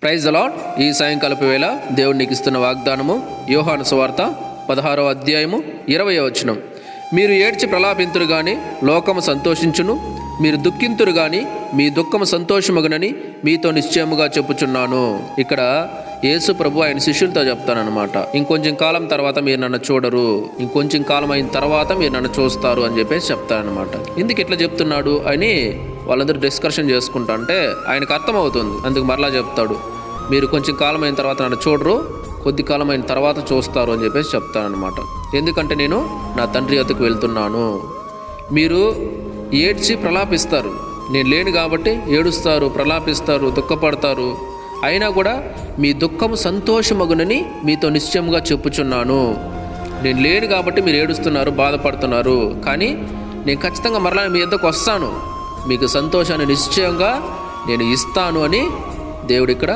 Praise the lord. ఈ సాయంకాలపు వేళ దేవుడు నీకు ఇస్తున్న వాగ్దానము యోహాను సువార్త 16వ అధ్యాయము 20వ వచనం. మీరు ఏడ్చి ప్రలాపింతురు గాని లోకము సంతోషించును, మీరు దుఃఖింతురు గాని మీ దుఃఖము సంతోషమగునని మీతో నిశ్చయముగా చెప్పుచున్నాను. ఇక్కడ యేసు ప్రభు ఆయన శిష్యులతో చెప్తానన్నమాట. ఇంకొంచెం కాలం తర్వాత మీరు నన్ను చూడరు, ఇంకొంచెం కాలం అయిన తర్వాత మీరు నన్ను చూస్తారు అని చెప్పేసి చెప్తానన్నమాట. ఎందుకు ఇట్లా చెప్తున్నాడు అని వాళ్ళందరూ డిస్కషన్ చేసుకుంటా అంటే ఆయనకు అర్థమవుతుంది. అందుకు మరలా చెప్తాడు, మీరు కొంచెం కాలం అయిన తర్వాత నన్ను చూడరు, కొద్ది కాలం అయిన తర్వాత చూస్తారు అని చెప్పేసి చెప్తానన్నమాట. ఎందుకంటే నేను నా తండ్రి వద్దకు వెళ్తున్నాను. మీరు ఏడ్చి ప్రలాపిస్తారు, నేను లేను కాబట్టి ఏడుస్తారు, ప్రలాపిస్తారు, దుఃఖపడతారు. అయినా కూడా మీ దుఃఖము సంతోషమగునని మీతో నిశ్చయంగా చెప్పుచున్నాను. నేను లేను కాబట్టి మీరు ఏడుస్తున్నారు, బాధపడుతున్నారు. కానీ నేను ఖచ్చితంగా మరలా మీ వద్దకు వస్తాను, మీకు సంతోషాన్ని నిశ్చయంగా నేను ఇస్తాను అని దేవుడు ఇక్కడ